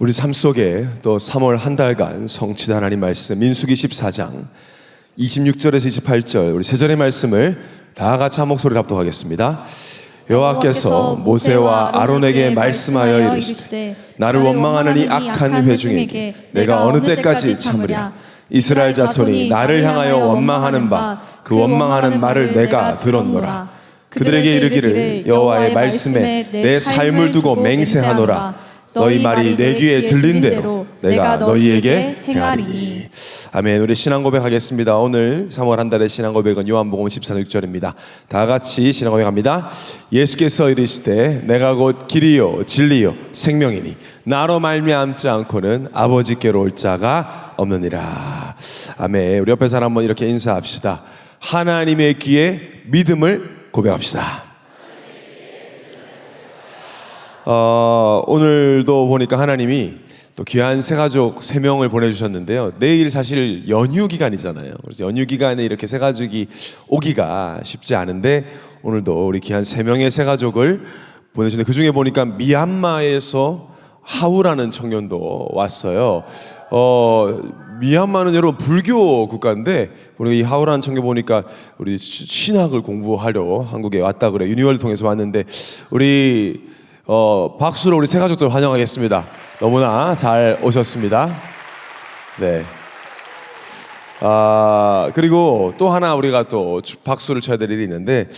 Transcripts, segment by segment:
우리 삶 속에 또 3월 한 달간 성취된 하나님 말씀 민수기 14장 26절에서 28절 우리 세 절의 말씀을 다 같이 한 목소리로 합독하겠습니다. 여호와께서 모세와 아론에게 말씀하여 이르시되 나를 원망하는 이 악한 회중에게 내가 어느 때까지 참으랴. 이스라엘 자손이 나를 향하여 원망하는 바 그 원망하는 말을 내가 들었노라. 그들에게 이르기를 여호와의 말씀에 내 삶을 두고 맹세하노라. 너희 말이 내 귀에 들린 대로 내가 너희에게 행하리니. 아멘. 우리 신앙 고백하겠습니다. 오늘 3월 한 달의 신앙 고백은 요한복음 14장 6절입니다. 다 같이 신앙 고백합니다. 예수께서 이르시되 내가 곧 길이요 진리요 생명이니 나로 말미암지 않고는 아버지께로 올 자가 없느니라. 아멘. 우리 옆에 사람 한번 이렇게 인사합시다. 하나님의 귀에 믿음을 고백합시다. 오늘도 보니까 하나님이 또 귀한 새가족 3명을 보내주셨는데요. 내일 사실 연휴 기간이잖아요. 그래서 연휴 기간에 이렇게 새가족이 오기가 쉽지 않은데 오늘도 우리 귀한 3명의 새가족을 보내주셨는데 그 중에 보니까 미얀마에서 하우라는 청년도 왔어요. 미얀마는 여러분 불교 국가인데 우리 이 하우라는 청년 보니까 우리 신학을 공부하려 한국에 왔다 그래요. 유니월드 통해서 왔는데 우리 박수로 우리 새 가족들 환영하겠습니다. 너무나 잘 오셨습니다. 네. 그리고 또 하나 우리가 또 박수를 쳐야 될 일이 있는데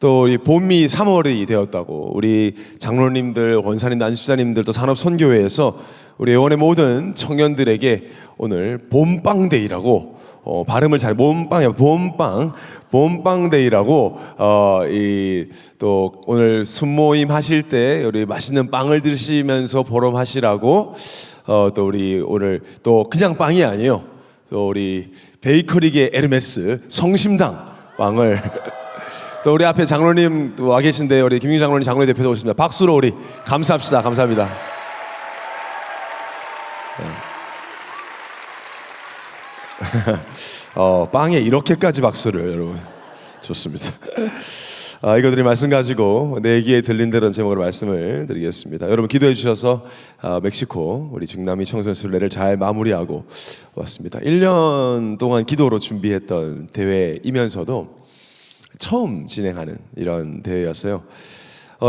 또 우리 봄이 3월이 되었다고 우리 장로님들, 원사님들, 안집사님들 또 산업선교회에서 우리 애원의 모든 청년들에게 오늘 봄빵데이라고 발음을 잘 봄빵이에요. 봄빵데이라고 또 오늘 순모임 하실 때 우리 맛있는 빵을 드시면서 보름하시라고 또 우리 오늘 또 그냥 빵이 아니에요. 또 우리 베이커리계 에르메스 성심당 빵을 또 우리 앞에 장로님 또 와 계신데 우리 김윤희 장로님 장로님 대표도 오셨습니다. 박수로 우리 감사합시다. 감사합니다. 네. 빵에 이렇게까지 박수를 여러분 좋습니다. 이거들이 말씀 가지고 내 귀에 들린 대로 제목으로 말씀을 드리겠습니다. 여러분 기도해 주셔서 멕시코 우리 중남미 청소년 순례를 잘 마무리하고 왔습니다. 1년 동안 기도로 준비했던 대회이면서도 처음 진행하는 이런 대회였어요.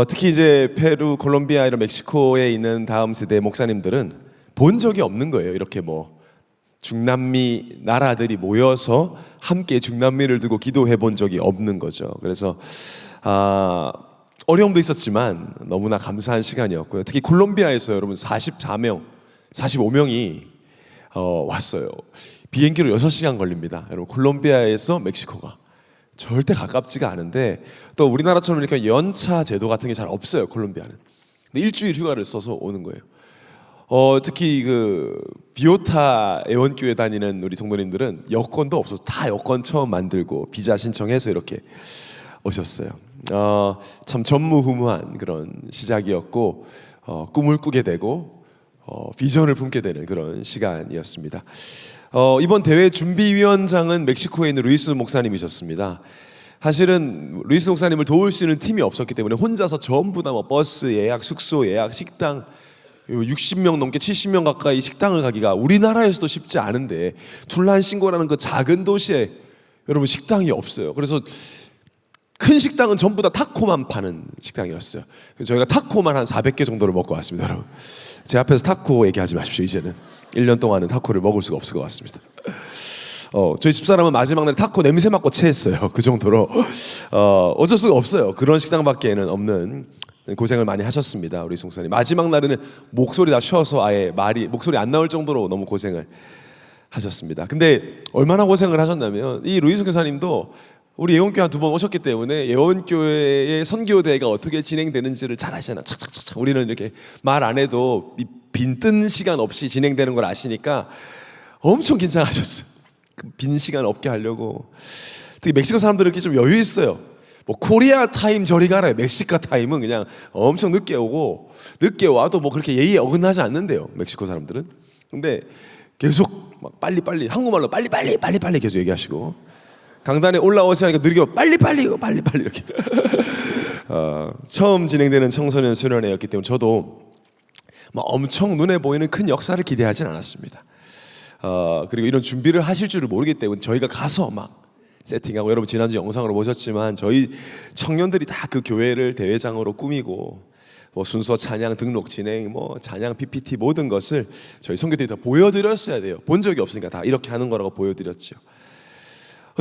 특히 이제 페루, 콜롬비아 이런 멕시코에 있는 다음 세대 목사님들은 본 적이 없는 거예요. 이렇게 뭐 중남미 나라들이 모여서 함께 중남미를 두고 기도해 본 적이 없는 거죠. 그래서 어려움도 있었지만 너무나 감사한 시간이었고요. 특히 콜롬비아에서 여러분 44명, 45명이 왔어요. 비행기로 6시간 걸립니다. 여러분 콜롬비아에서 멕시코가 절대 가깝지가 않은데 또 우리나라처럼 이렇게 연차 제도 같은 게 잘 없어요. 콜롬비아는. 근데 일주일 휴가를 써서 오는 거예요. 특히 그 비오타 애원교회 다니는 우리 성도님들은 여권도 없어서 다 여권 처음 만들고 비자 신청해서 이렇게 오셨어요. 참 전무후무한 그런 시작이었고 꿈을 꾸게 되고 비전을 품게 되는 그런 시간이었습니다. 이번 대회 준비위원장은 멕시코에 있는 루이스 목사님이셨습니다. 사실은 루이스 목사님을 도울 수 있는 팀이 없었기 때문에 혼자서 전부 다 뭐 버스 예약, 숙소 예약, 식당 60명 넘게 70명 가까이 식당을 가기가 우리나라에서도 쉽지 않은데 툴란신고라는 그 작은 도시에 여러분 식당이 없어요. 그래서 큰 식당은 전부 다 타코만 파는 식당이었어요. 그래서 저희가 타코만 한 400개 정도를 먹고 왔습니다. 여러분 제 앞에서 타코 얘기하지 마십시오. 이제는 1년 동안은 타코를 먹을 수가 없을 것 같습니다. 저희 집사람은 마지막 날 타코 냄새 맡고 체했어요. 그 정도로 어쩔 수가 없어요. 그런 식당밖에는 없는 고생을 많이 하셨습니다. 우리 송사님 마지막 날에는 목소리 다 쉬어서 아예 목소리 안 나올 정도로 너무 고생을 하셨습니다. 근데 얼마나 고생을 하셨냐면 이 루이스 교사님도 우리 예원교회 한 2번 오셨기 때문에 예원교회의 선교대회가 어떻게 진행되는지를 잘 아시잖아요. 착착착착 우리는 이렇게 말 안 해도 빈뜬 시간 없이 진행되는 걸 아시니까 엄청 긴장하셨어요. 빈 시간 없게 하려고. 특히 멕시코 사람들은 이렇게 좀 여유 있어요. 뭐 코리아 타임 저리 가라. 멕시코 타임은 그냥 엄청 늦게 오고 늦게 와도 뭐 그렇게 예의에 어긋나지 않는데요. 멕시코 사람들은. 근데 계속 막 빨리빨리 한국말로 빨리빨리 계속 얘기하시고 강단에 올라오세요 하니까 느리게 빨리빨리 이렇게 처음 진행되는 청소년 수련회였기 때문에 저도 막 엄청 눈에 보이는 큰 역사를 기대하진 않았습니다. 그리고 이런 준비를 하실 줄을 모르기 때문에 저희가 가서 막 세팅하고, 여러분 지난주 영상으로 보셨지만 저희 청년들이 다 그 교회를 대회장으로 꾸미고 뭐 순서 찬양 등록 진행 뭐 찬양 PPT 모든 것을 저희 선교들이 다 보여드렸어야 돼요. 본 적이 없으니까 다 이렇게 하는 거라고 보여드렸죠.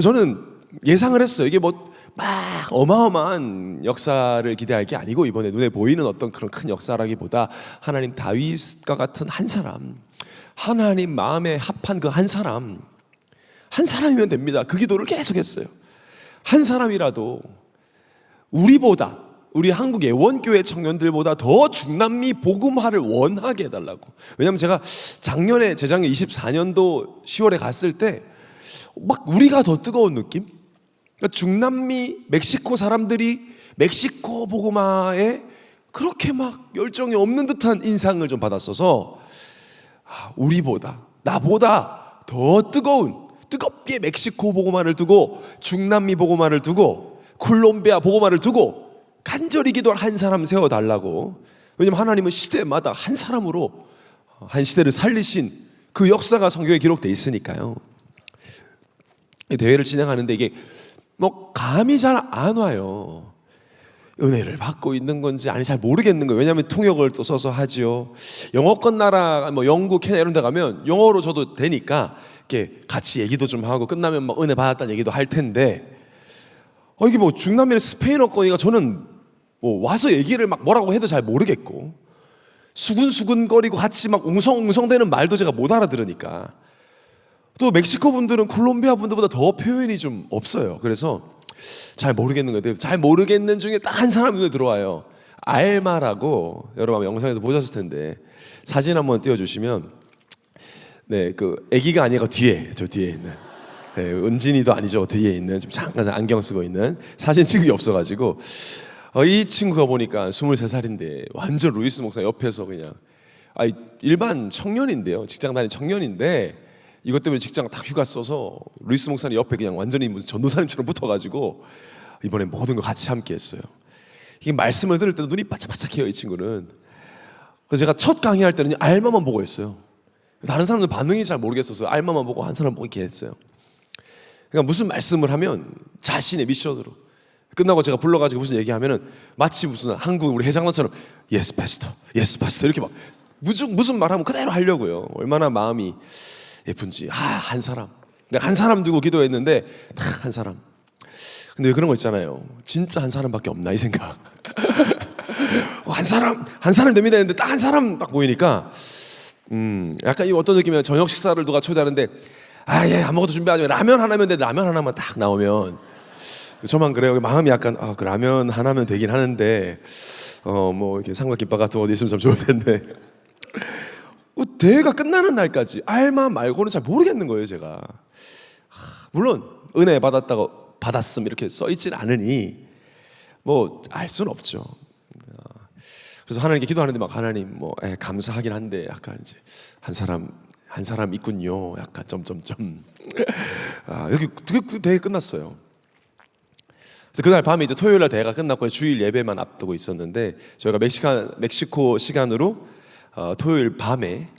저는 예상을 했어요. 이게 뭐 막 어마어마한 역사를 기대할 게 아니고, 이번에 눈에 보이는 어떤 그런 큰 역사라기보다 하나님 다윗과 같은 한 사람, 하나님 마음에 합한 그 한 사람이면 됩니다. 그 기도를 계속했어요. 한 사람이라도 우리보다, 우리 한국 예원교회 청년들보다 더 중남미 복음화를 원하게 해달라고. 왜냐하면 제가 재작년 24년도 10월에 갔을 때 막 우리가 더 뜨거운 느낌? 그러니까 중남미 멕시코 사람들이 멕시코 복음화에 그렇게 막 열정이 없는 듯한 인상을 좀 받았어서, 우리보다, 나보다 더 뜨겁게 멕시코 복음화를 두고, 중남미 복음화를 두고, 콜롬비아 복음화를 두고 간절히 기도할 한 사람 세워달라고. 왜냐하면 하나님은 시대마다 한 사람으로 한 시대를 살리신 그 역사가 성경에 기록되어 있으니까요. 이 대회를 진행하는데 이게 뭐 감이 잘 안 와요. 은혜를 받고 있는 건지 아니 잘 모르겠는 거예요. 왜냐하면 통역을 또 써서 하지요. 영어권 나라 뭐 영국, 캐나다 이런 데 가면 영어로 저도 되니까 이렇게 같이 얘기도 좀 하고 끝나면 막 은혜 받았다는 얘기도 할 텐데, 이게 뭐 중남미는 스페인어권이니까 저는 뭐 와서 얘기를 막 뭐라고 해도 잘 모르겠고, 수근수근거리고 같이 막 웅성웅성대는 말도 제가 못 알아들으니까, 또 멕시코 분들은 콜롬비아 분들보다 더 표현이 좀 없어요. 그래서 잘 모르겠는 거예요. 잘 모르겠는 중에 딱 한 사람 눈에 들어와요. 알마라고, 여러분 아마 영상에서 보셨을 텐데 사진 한번 띄워주시면, 네, 그 아기가 아니고 저 뒤에 있는, 네, 은진이도 아니죠. 뒤에 있는 좀 잠깐 안경 쓰고 있는 사진 찍은 게 없어가지고, 이 친구가 보니까 23살인데 완전 루이스 목사 옆에서 그냥, 일반 청년인데요, 직장 다니는 청년인데 이것 때문에 직장 딱 휴가 써서 루이스 목사님 옆에 그냥 완전히 무슨 전도사님처럼 붙어가지고 이번에 모든 거 같이 함께 했어요. 이게 말씀을 들을 때도 눈이 바짝바짝해요, 이 친구는. 그래서 제가 첫 강의할 때는 알마만 보고 했어요. 다른 사람들 반응이 잘 모르겠어서 알마만 보고 한 사람 보고 이렇게 했어요. 그러니까 무슨 말씀을 하면 자신의 미션으로, 끝나고 제가 불러가지고 무슨 얘기하면은 마치 무슨 한국 우리 회장님처럼 예스 파스터, 예스 파스터 이렇게 막 무슨 말하면 그대로 하려고요. 얼마나 마음이 예쁜지. 한 사람, 내가 한 사람 두고 기도했는데 딱 한 사람. 근데 왜 그런 거 있잖아요. 진짜 한 사람밖에 없나 이 생각. 한 사람 됩니다 했는데 딱 한 사람 딱 보이니까 약간 이 어떤 느낌이면 저녁 식사를 누가 초대하는데 예, 아무것도 준비하지 마, 라면 하나면 돼. 라면 하나만 딱 나오면 저만 그래요. 마음이 약간 그 라면 하나면 되긴 하는데 뭐 이렇게 삼각김밥 같은 거 어디 있으면 참 좋을 텐데. 대회가 끝나는 날까지 알마 말고는 잘 모르겠는 거예요, 제가. 물론 은혜 받았음 이렇게 써 있진 않으니 뭐 알 수는 없죠. 그래서 하나님께 기도하는데 막 하나님 뭐 감사하긴 한데 약간 이제 한 사람 있군요. 약간 점점점. 여기 그 대회 끝났어요. 그래서 그날 밤에 이제 토요일 날 대회가 끝났고 주일 예배만 앞두고 있었는데, 저희가 멕시코 시간으로 토요일 밤에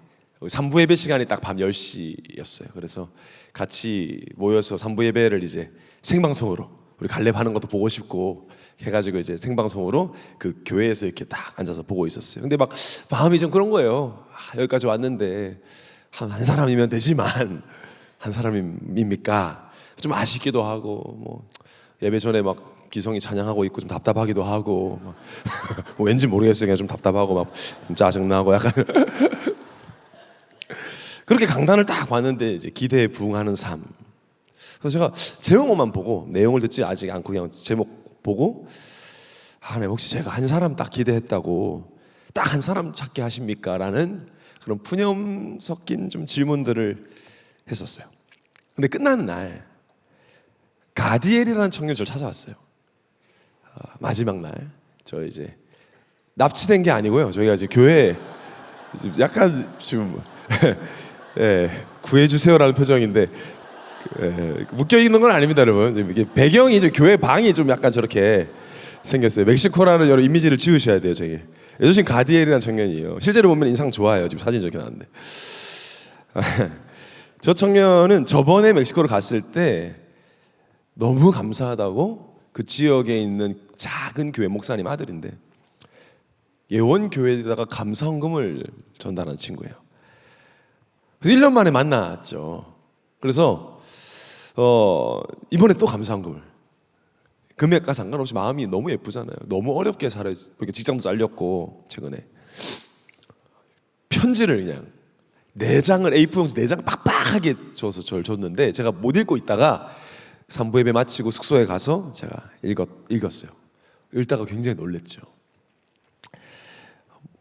3부 예배 시간이 딱 밤 10시였어요. 그래서 같이 모여서 3부 예배를 이제 생방송으로, 우리 갈렙하는 것도 보고 싶고 해가지고 이제 생방송으로 그 교회에서 이렇게 딱 앉아서 보고 있었어요. 근데 막 마음이 좀 그런 거예요. 여기까지 왔는데 한 사람이면 되지만 한 사람입니까? 좀 아쉽기도 하고, 뭐 예배 전에 막 기성이 찬양하고 있고 좀 답답하기도 하고 막 뭐 왠지 모르겠어요. 그냥 좀 답답하고 막 좀 짜증나고 약간 그렇게 강단을 딱 봤는데 이제 기대에 부응하는 삶. 그래서 제가 제목만 보고 내용을 듣지 아직 않고 그냥 제목 보고 네, 혹시 제가 한 사람 딱 기대했다고 딱 한 사람 찾게 하십니까? 라는 그런 푸념 섞인 좀 질문들을 했었어요. 근데 끝나는 날 가디엘이라는 청년이 저를 찾아왔어요. 마지막 날 저 이제 납치된 게 아니고요. 저희가 이제 교회 약간 지금 구해주세요라는 표정인데 묶여 있는 건 아닙니다, 여러분. 이게 배경이 이제 교회 방이 좀 약간 저렇게 생겼어요. 멕시코라는 여러 이미지를 지우셔야 돼요, 저기. 여자친 가디엘이라는 청년이에요. 실제로 보면 인상 좋아요. 지금 사진 저기 나왔는데. 저 청년은 저번에 멕시코를 갔을 때 너무 감사하다고 그 지역에 있는 작은 교회 목사님 아들인데 예원교회에다가 감사헌금을 전달한 친구예요. 그래서 1년 만에 만났죠. 그래서 이번에 또 감사헌금을, 금액과 상관없이 마음이 너무 예쁘잖아요. 너무 어렵게 살아요. 직장도 잘렸고 최근에 편지를 그냥 4장을 A4용지 4장을 빡빡하게 줘서 저를 줬는데 제가 못 읽고 있다가 산부 예배 마치고 숙소에 가서 제가 읽었어요. 읽다가 굉장히 놀랬죠.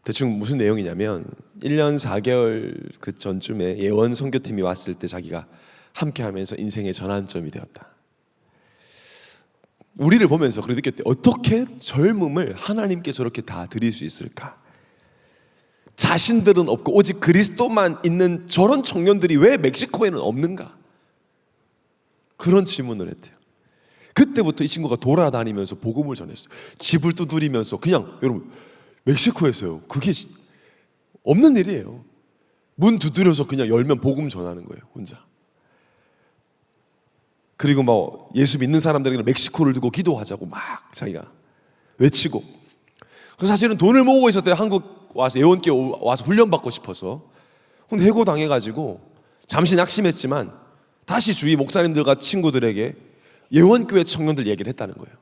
대충 무슨 내용이냐면 1년 4개월 그 전쯤에 예원 선교팀이 왔을 때 자기가 함께하면서 인생의 전환점이 되었다. 우리를 보면서 그렇게 느꼈대. 어떻게 젊음을 하나님께 저렇게 다 드릴 수 있을까? 자신들은 없고 오직 그리스도만 있는 저런 청년들이 왜 멕시코에는 없는가? 그런 질문을 했대요. 그때부터 이 친구가 돌아다니면서 복음을 전했어요. 집을 두드리면서 그냥 여러분 멕시코에서요. 그게 없는 일이에요. 문 두드려서 그냥 열면 복음 전하는 거예요. 혼자. 그리고 막 예수 믿는 사람들에게는 멕시코를 두고 기도하자고 막 자기가 외치고. 그래서 사실은 돈을 모으고 있었대요. 한국 와서 예원교회 와서 훈련받고 싶어서. 근데 해고당해가지고 잠시 낙심했지만 다시 주위 목사님들과 친구들에게 예원교회 청년들 얘기를 했다는 거예요.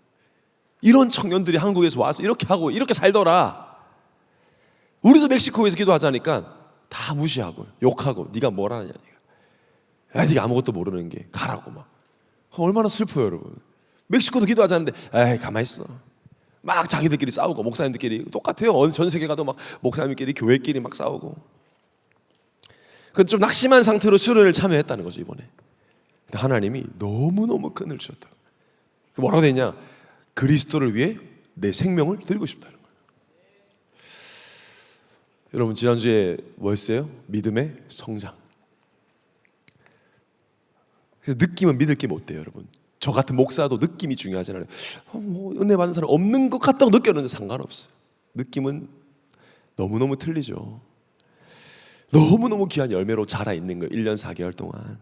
이런 청년들이 한국에서 와서 이렇게 하고 이렇게 살더라. 우리도 멕시코에서 기도하자니까 다 무시하고 욕하고 네가 뭘 하느냐. 네가 아무것도 모르는 게 가라고 막. 얼마나 슬퍼요 여러분. 멕시코도 기도하자는데 에이 가만히 있어. 막 자기들끼리 싸우고 목사님들끼리 똑같아요. 어느 전 세계 가도 막 목사님끼리 교회끼리 막 싸우고. 그 좀 낙심한 상태로 수련을 참여했다는 거죠 이번에. 근데 하나님이 너무너무 끈을 주셨다. 뭐라고 되냐? 그리스도를 위해 내 생명을 들고 싶다는 거예요. 여러분 지난주에 뭐였어요? 믿음의 성장. 그래서 느낌은 믿을 게 못 돼요 여러분. 저 같은 목사도 느낌이 중요하지 않아요. 뭐 은혜 받는 사람 없는 것 같다고 느꼈는데 상관없어요. 느낌은 너무너무 틀리죠. 너무너무 귀한 열매로 자라 있는 거예요. 1년 4개월 동안.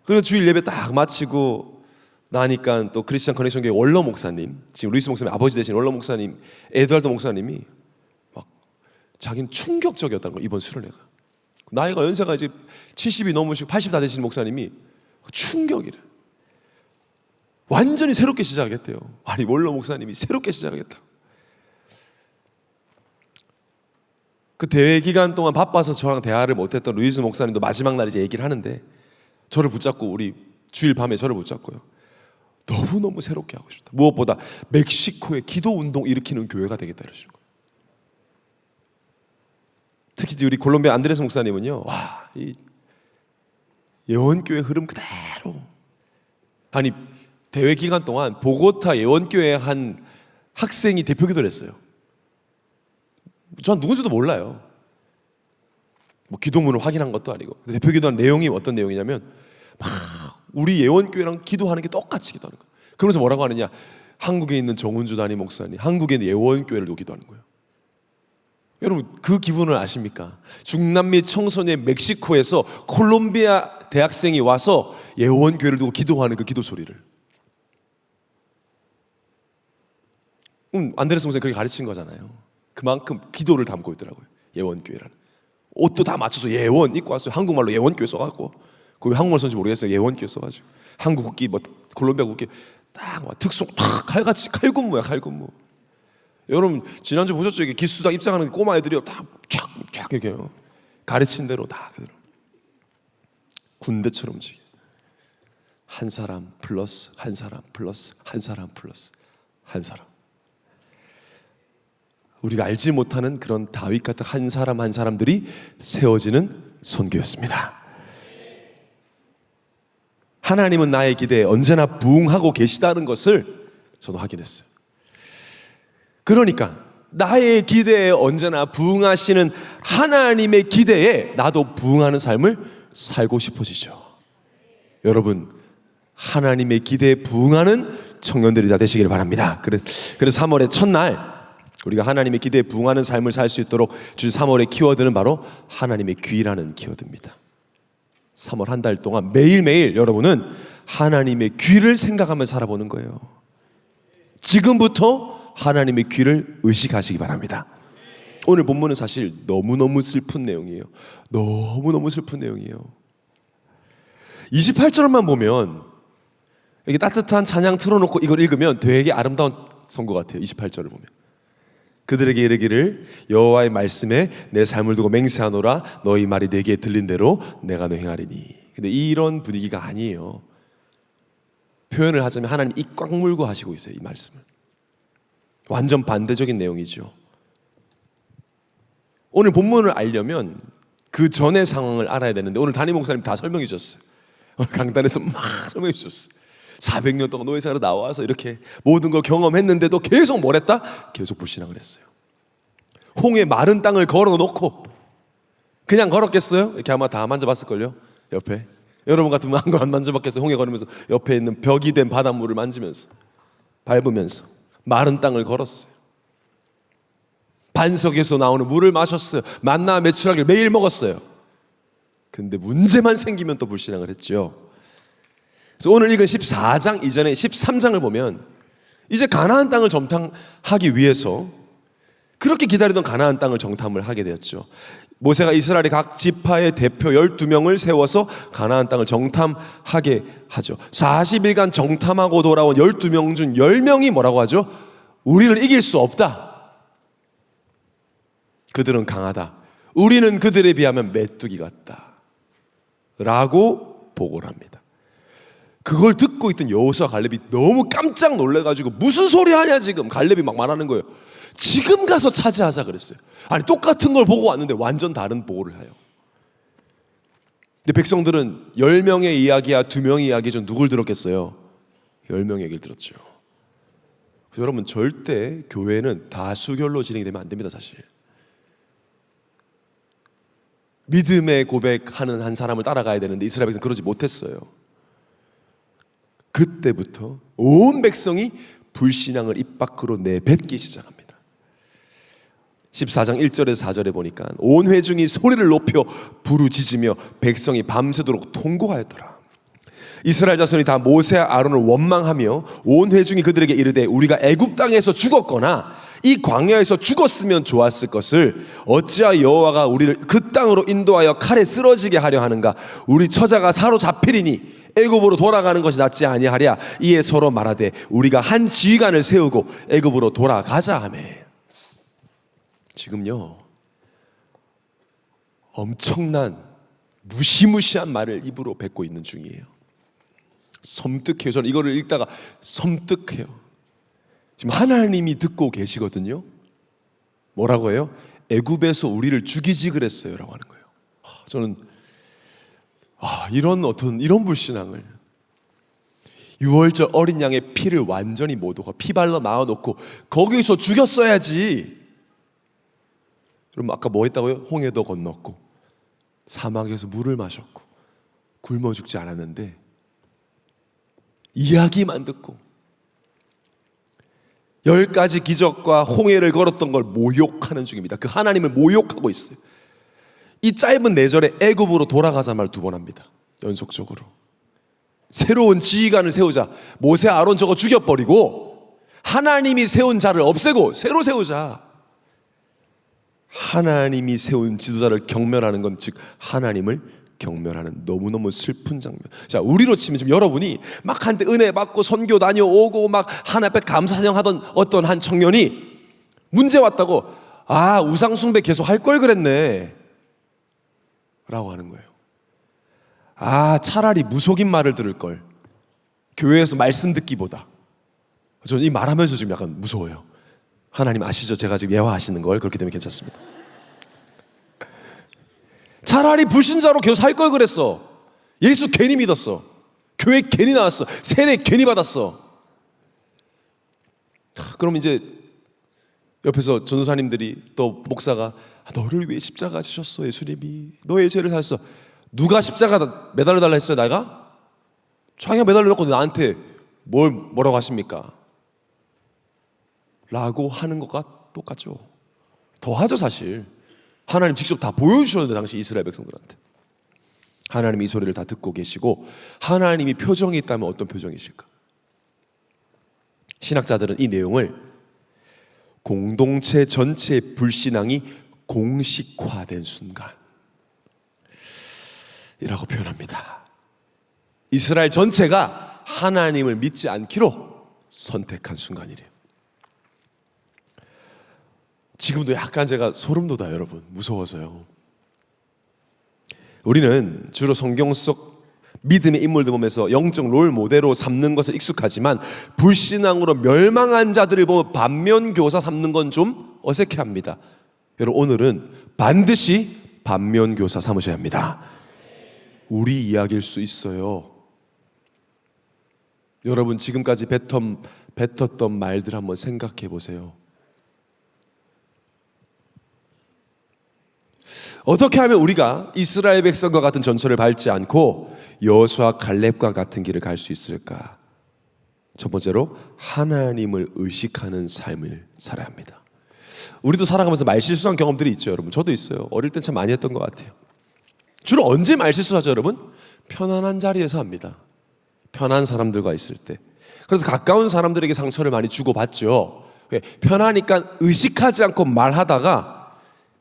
그래서 주일 예배 딱 마치고 나니까 또 크리스천 커넥션 교회 원로 목사님, 지금 루이스 목사님 아버지 되신 원로 목사님 에드왈드 목사님이 막 자기는 충격적이었다는 거예요. 이번 수련회가. 나이가 연세가 이제 70이 넘으시고 80 다 되시는 목사님이 충격이래. 완전히 새롭게 시작했대요. 아니 원로 목사님이 새롭게 시작했다. 그 대회 기간 동안 바빠서 저랑 대화를 못했던 루이스 목사님도 마지막 날 이제 얘기를 하는데 저를 붙잡고 우리 주일 밤에 저를 붙잡고요. 너무너무 새롭게 하고 싶다. 무엇보다 멕시코에 기도 운동 일으키는 교회가 되겠다 이러시는 거예요. 특히 우리 콜롬비아 안드레스 목사님은요. 와, 이 예원교회 흐름 그대로. 아니 대회 기간 동안 보고타 예원교회 한 학생이 대표기도를 했어요. 전 누군지도 몰라요. 뭐 기도문을 확인한 것도 아니고. 대표기도한 내용이 어떤 내용이냐면 막 우리 예원교회랑 기도하는 게 똑같이 기도하는 거예요. 그러면서 뭐라고 하느냐? 한국에 있는 정은주 담임 목사님, 한국에 있는 예원교회를 두고 기도하는 거예요. 여러분 그 기분을 아십니까? 중남미 청소년 멕시코에서 콜롬비아 대학생이 와서 예원교회를 두고 기도하는 그 기도 소리를. 안드레스 목사님 그렇게 가르친 거잖아요. 그만큼 기도를 담고 있더라고요. 예원교회라는. 옷도 다 맞춰서 예원 입고 왔어요. 한국말로 예원교회 써갖고. 그 한국말 썼는지 모르겠어요. 예원교회 써가지고. 한국 국기, 뭐 콜롬비아 국기 딱 특송 탁 칼같이 칼군무야 칼군무. 여러분 지난주 보셨죠? 이게 기수당 입장하는 꼬마 애들이요. 다 쫙 이렇게 해요. 가르친 대로 다 그대로. 군대처럼 움직여. 한 사람 플러스 한 사람 플러스 한 사람 플러스 한 사람. 우리가 알지 못하는 그런 다윗 같은 한 사람 한 사람들이 세워지는 선교였습니다. 하나님은 나의 기대에 언제나 부응하고 계시다는 것을 저도 확인했어요. 그러니까 나의 기대에 언제나 부응하시는 하나님의 기대에 나도 부응하는 삶을 살고 싶어지죠. 여러분 하나님의 기대에 부응하는 청년들이 다 되시길 바랍니다. 그래서 3월의 첫날 우리가 하나님의 기대에 부응하는 삶을 살 수 있도록 주 3월의 키워드는 바로 하나님의 귀라는 키워드입니다. 3월 한 달 동안 매일매일 여러분은 하나님의 귀를 생각하며 살아보는 거예요. 지금부터 하나님의 귀를 의식하시기 바랍니다. 오늘 본문은 사실 너무너무 슬픈 내용이에요. 너무너무 슬픈 내용이에요. 28절만 보면 여기 따뜻한 찬양 틀어놓고 이걸 읽으면 되게 아름다운 선고 같아요. 28절을 보면 그들에게 이르기를 여호와의 말씀에 내 삶을 두고 맹세하노라 너희 말이 내게 들린 대로 내가 너 행하리니. 근데 이런 분위기가 아니에요. 표현을 하자면 하나님 입 꽉 물고 하시고 있어요. 이 말씀을 완전 반대적인 내용이죠. 오늘 본문을 알려면 그 전의 상황을 알아야 되는데 오늘 담임 목사님 다 설명해 주셨어요. 오늘 강단에서 막 설명해 주셨어요. 400년 동안 노예사로 나와서 이렇게 모든 걸 경험했는데도 계속 뭘 했다? 계속 불신앙을 했어요. 홍해 마른 땅을 걸어놓고 그냥 걸었겠어요? 이렇게 아마 다 만져봤을걸요? 옆에 여러분 같으면 한 거 안 만져봤겠어요? 홍해 걸으면서 옆에 있는 벽이 된 바닷물을 만지면서 밟으면서 마른 땅을 걸었어요. 반석에서 나오는 물을 마셨어요. 만나 메추라기를 매일 먹었어요. 근데 문제만 생기면 또 불신앙을 했죠. 그래서 오늘 읽은 14장 이전에 13장을 보면 이제 가나안 땅을 정탐하기 위해서 그렇게 기다리던 가나안 땅을 정탐을 하게 되었죠. 모세가 이스라엘의 각 지파의 대표 12명을 세워서 가나안 땅을 정탐하게 하죠. 40일간 정탐하고 돌아온 12명 중 10명이 뭐라고 하죠? 우리를 이길 수 없다. 그들은 강하다. 우리는 그들에 비하면 메뚜기 같다. 라고 보고를 합니다. 그걸 듣고 있던 여호수아 갈렙이 너무 깜짝 놀래가지고 무슨 소리 하냐 지금. 갈렙이 막 말하는 거예요. 지금 가서 차지하자 그랬어요. 아니 똑같은 걸 보고 왔는데 완전 다른 보고를 해요. 근데 백성들은 10명의 이야기야 2명의 이야기 중 누굴 들었겠어요? 10명의 얘기를 들었죠. 여러분 절대 교회는 다수결로 진행이 되면 안 됩니다. 사실 믿음의 고백하는 한 사람을 따라가야 되는데 이스라엘 백성은 그러지 못했어요. 그때부터 온 백성이 불신앙을 입 밖으로 내뱉기 시작합니다. 14장 1절에서 4절에 보니까 온 회중이 소리를 높여 부르짖으며 백성이 밤새도록 통곡하였더라. 이스라엘 자손이 다 모세와 아론을 원망하며 온 회중이 그들에게 이르되 우리가 애굽 땅에서 죽었거나 이 광야에서 죽었으면 좋았을 것을 어찌하여 여호와가 우리를 그 땅으로 인도하여 칼에 쓰러지게 하려 하는가. 우리 처자가 사로잡히리니 애굽으로 돌아가는 것이 낫지 아니하랴. 이에 서로 말하되 우리가 한 지휘관을 세우고 애굽으로 돌아가자 하매. 지금요 엄청난 무시무시한 말을 입으로 뱉고 있는 중이에요. 섬뜩해요. 저는 이거를 읽다가 섬뜩해요. 지금 하나님이 듣고 계시거든요. 뭐라고 해요? 애굽에서 우리를 죽이지 그랬어요 라고 하는 거예요. 저는 이런 불신앙을 6월절 어린 양의 피를 완전히 모두가 피발라 낳아놓고 거기서 죽였어야지. 그럼 아까 뭐 했다고요? 홍해도 건넜고 사막에서 물을 마셨고 굶어 죽지 않았는데 이야기만 듣고 10가지 기적과 홍해를 걸었던 걸 모욕하는 중입니다. 그 하나님을 모욕하고 있어요. 이 짧은 4절에 애굽으로 돌아가자 말 2번 합니다. 연속적으로. 새로운 지휘관을 세우자. 모세 아론 저거 죽여버리고 하나님이 세운 자를 없애고 새로 세우자. 하나님이 세운 지도자를 경멸하는 건 즉 하나님을 경멸하는 너무너무 슬픈 장면. 자, 우리로 치면 지금 여러분이 막 한때 은혜 받고 선교 다녀오고 막 하나님 앞에 감사사정하던 어떤 한 청년이 문제 왔다고 우상 숭배 계속 할 걸 그랬네 라고 하는 거예요. 차라리 무속인 말을 들을 걸. 교회에서 말씀 듣기보다. 저는 이 말하면서 지금 약간 무서워요. 하나님 아시죠? 제가 지금 예화하시는 걸. 그렇기 때문에 괜찮습니다. 차라리 불신자로 계속 살 걸 그랬어. 예수 괜히 믿었어. 교회 괜히 나왔어. 세례 괜히 받았어. 그럼 이제 옆에서 전도사님들이 또 목사가 너를 위해 십자가 지셨어 예수님이. 너의 죄를 사셨어. 누가 십자가 매달려 달라 했어요? 내가? 자기가 매달려 놓고 나한테 뭐라고 하십니까? 라고 하는 것 똑같죠. 더하죠 사실. 하나님 직접 다 보여주셨는데 당시 이스라엘 백성들한테. 하나님이 이 소리를 다 듣고 계시고 하나님이 표정이 있다면 어떤 표정이실까? 신학자들은 이 내용을 공동체 전체의 불신앙이 공식화된 순간이라고 표현합니다. 이스라엘 전체가 하나님을 믿지 않기로 선택한 순간이래요. 지금도 약간 제가 소름 돋아요, 여러분. 무서워서요. 우리는 주로 성경 속 믿음의 인물들 보면서 영적 롤 모델로 삼는 것을 익숙하지만 불신앙으로 멸망한 자들을 보고 반면교사 삼는 건 좀 어색해합니다. 여러분, 오늘은 반드시 반면교사 삼으셔야 합니다. 우리 이야기일 수 있어요. 여러분, 지금까지 뱉었던 말들 한번 생각해 보세요. 어떻게 하면 우리가 이스라엘 백성과 같은 전철을 밟지 않고 여호수아 갈렙과 같은 길을 갈 수 있을까? 첫 번째로 하나님을 의식하는 삶을 살아야 합니다. 우리도 살아가면서 말실수한 경험들이 있죠, 여러분. 저도 있어요. 어릴 땐 참 많이 했던 것 같아요. 주로 언제 말실수하죠, 여러분? 편안한 자리에서 합니다. 편한 사람들과 있을 때. 그래서 가까운 사람들에게 상처를 많이 주고받죠. 편하니까 의식하지 않고 말하다가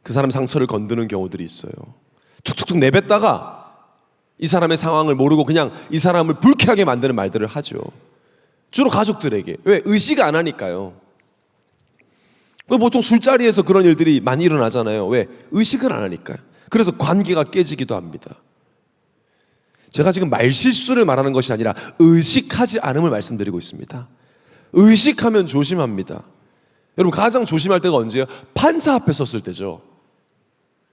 그 사람 상처를 건드는 경우들이 있어요. 툭툭툭 내뱉다가 이 사람의 상황을 모르고 그냥 이 사람을 불쾌하게 만드는 말들을 하죠. 주로 가족들에게. 왜? 의식 안 하니까요. 보통 술자리에서 그런 일들이 많이 일어나잖아요. 왜? 의식을 안 하니까요. 그래서 관계가 깨지기도 합니다. 제가 지금 말실수를 말하는 것이 아니라 의식하지 않음을 말씀드리고 있습니다. 의식하면 조심합니다. 여러분, 가장 조심할 때가 언제예요? 판사 앞에 섰을 때죠.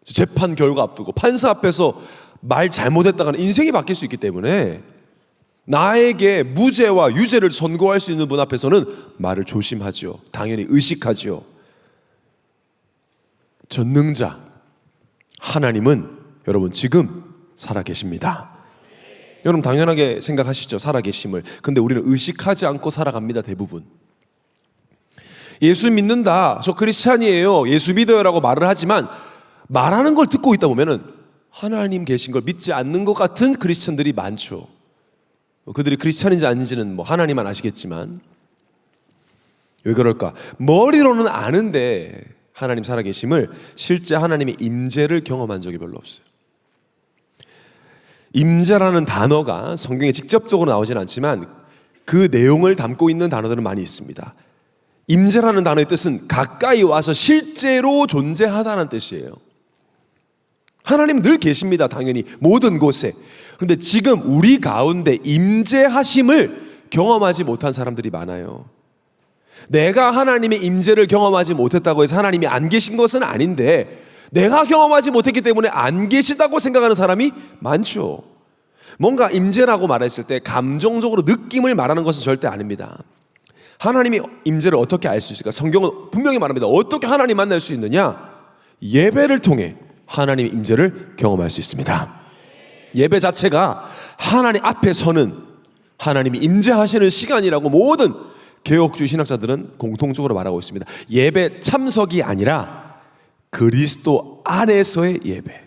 재판 결과 앞두고 판사 앞에서 말 잘못했다가는 인생이 바뀔 수 있기 때문에 나에게 무죄와 유죄를 선고할 수 있는 분 앞에서는 말을 조심하죠. 당연히 의식하죠. 전능자 하나님은 여러분 지금 살아계십니다. 여러분 당연하게 생각하시죠, 살아계심을. 근데 우리는 의식하지 않고 살아갑니다, 대부분. 예수 믿는다, 저 크리스찬이에요, 예수 믿어요라고 말을 하지만 말하는 걸 듣고 있다 보면은 하나님 계신 걸 믿지 않는 것 같은 크리스찬들이 많죠. 그들이 크리스찬인지 아닌지는 뭐 하나님만 아시겠지만. 왜 그럴까? 머리로는 아는데 하나님 살아계심을 실제 하나님의 임재를 경험한 적이 별로 없어요. 임재라는 단어가 성경에 직접적으로 나오진 않지만 그 내용을 담고 있는 단어들은 많이 있습니다. 임재라는 단어의 뜻은 가까이 와서 실제로 존재하다는 뜻이에요. 하나님 늘 계십니다, 당연히 모든 곳에. 그런데 지금 우리 가운데 임재하심을 경험하지 못한 사람들이 많아요. 내가 하나님의 임재를 경험하지 못했다고 해서 하나님이 안 계신 것은 아닌데 내가 경험하지 못했기 때문에 안 계시다고 생각하는 사람이 많죠. 뭔가 임재라고 말했을 때 감정적으로 느낌을 말하는 것은 절대 아닙니다. 하나님이 임재를 어떻게 알 수 있을까? 성경은 분명히 말합니다. 어떻게 하나님 만날 수 있느냐? 예배를 통해 하나님의 임재를 경험할 수 있습니다. 예배 자체가 하나님 앞에 서는 하나님이 임재하시는 시간이라고 모든 개혁주의 신학자들은 공통적으로 말하고 있습니다. 예배 참석이 아니라 그리스도 안에서의 예배,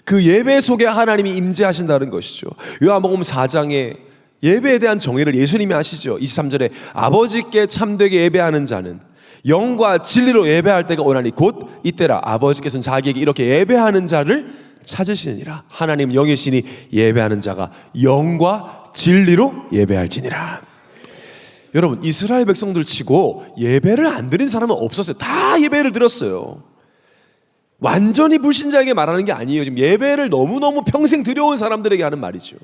그 예배 속에 하나님이 임재하신다는 것이죠. 요한복음 4장에 예배에 대한 정의를 예수님이 하시죠. 23절에 아버지께 참되게 예배하는 자는 영과 진리로 예배할 때가 오나니 곧 이때라 아버지께서는 자기에게 이렇게 예배하는 자를 찾으시느니라. 하나님 영이시니 예배하는 자가 영과 진리로 예배할지니라. 여러분, 이스라엘 백성들 치고 예배를 안 드린 사람은 없었어요. 다 예배를 드렸어요. 완전히 불신자에게 말하는 게 아니에요. 지금 예배를 너무너무 평생 드려온 사람들에게 하는 말이죠.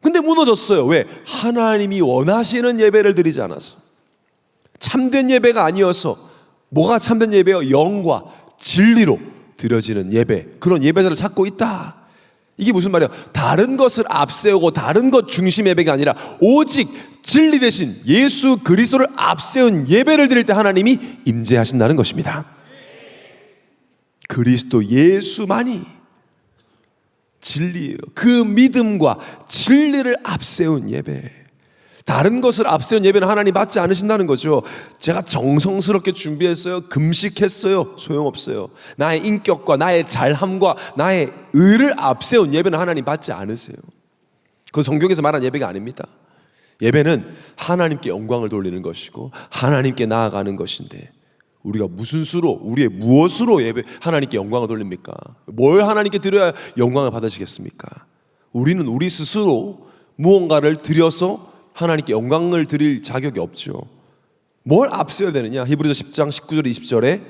근데 무너졌어요. 왜? 하나님이 원하시는 예배를 드리지 않아서. 참된 예배가 아니어서. 뭐가 참된 예배요? 영과 진리로 드려지는 예배, 그런 예배자를 찾고 있다. 이게 무슨 말이야? 다른 것을 앞세우고 다른 것 중심 예배가 아니라 오직 진리 대신 예수 그리스도를 앞세운 예배를 드릴 때 하나님이 임재하신다는 것입니다. 그리스도 예수만이 진리예요. 그 믿음과 진리를 앞세운 예배, 다른 것을 앞세운 예배는 하나님 받지 않으신다는 거죠. 제가 정성스럽게 준비했어요. 금식했어요. 소용없어요. 나의 인격과 나의 잘함과 나의 의를 앞세운 예배는 하나님 받지 않으세요. 그건 성경에서 말한 예배가 아닙니다. 예배는 하나님께 영광을 돌리는 것이고 하나님께 나아가는 것인데, 우리가 무슨 수로, 우리의 무엇으로 예배 하나님께 영광을 돌립니까? 뭘 하나님께 드려야 영광을 받으시겠습니까? 우리는 우리 스스로 무언가를 드려서 하나님께 영광을 드릴 자격이 없죠. 뭘 앞세워야 되느냐? 히브리서 10장 19절 20절에